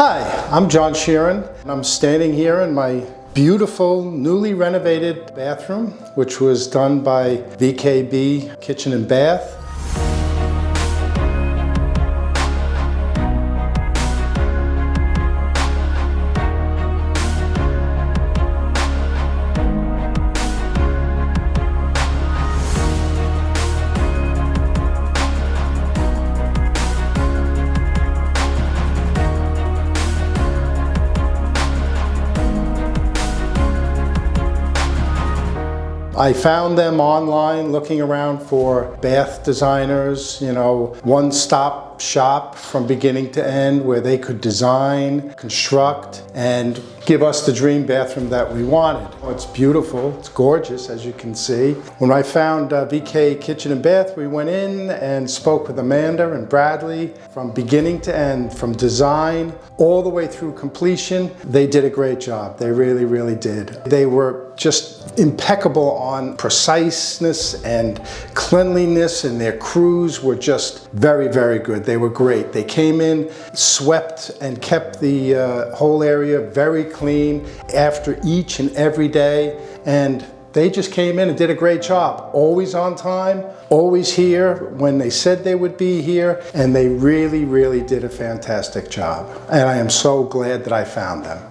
Hi, I'm John Sheeran, and I'm standing here in my beautiful, newly renovated bathroom, which was done by VKB Kitchen and Bath. I found them online looking around for bath designers, one-stop shop from beginning to end where they could design, construct, and give us the dream bathroom that we wanted. It's beautiful, it's gorgeous, as you can see. When I found VK Kitchen and Bath, we went in and spoke with Amanda and Bradley from beginning to end, from design all the way through completion. They did a great job. They really, really did. They were just impeccable on preciseness and cleanliness, and their crews were just very, very good. They were great. They came in, swept, and kept the whole area very clean after each and every day, and they just came in and did a great job. Always on time, always here when they said they would be here, and they really, really did a fantastic job. And I am so glad that I found them.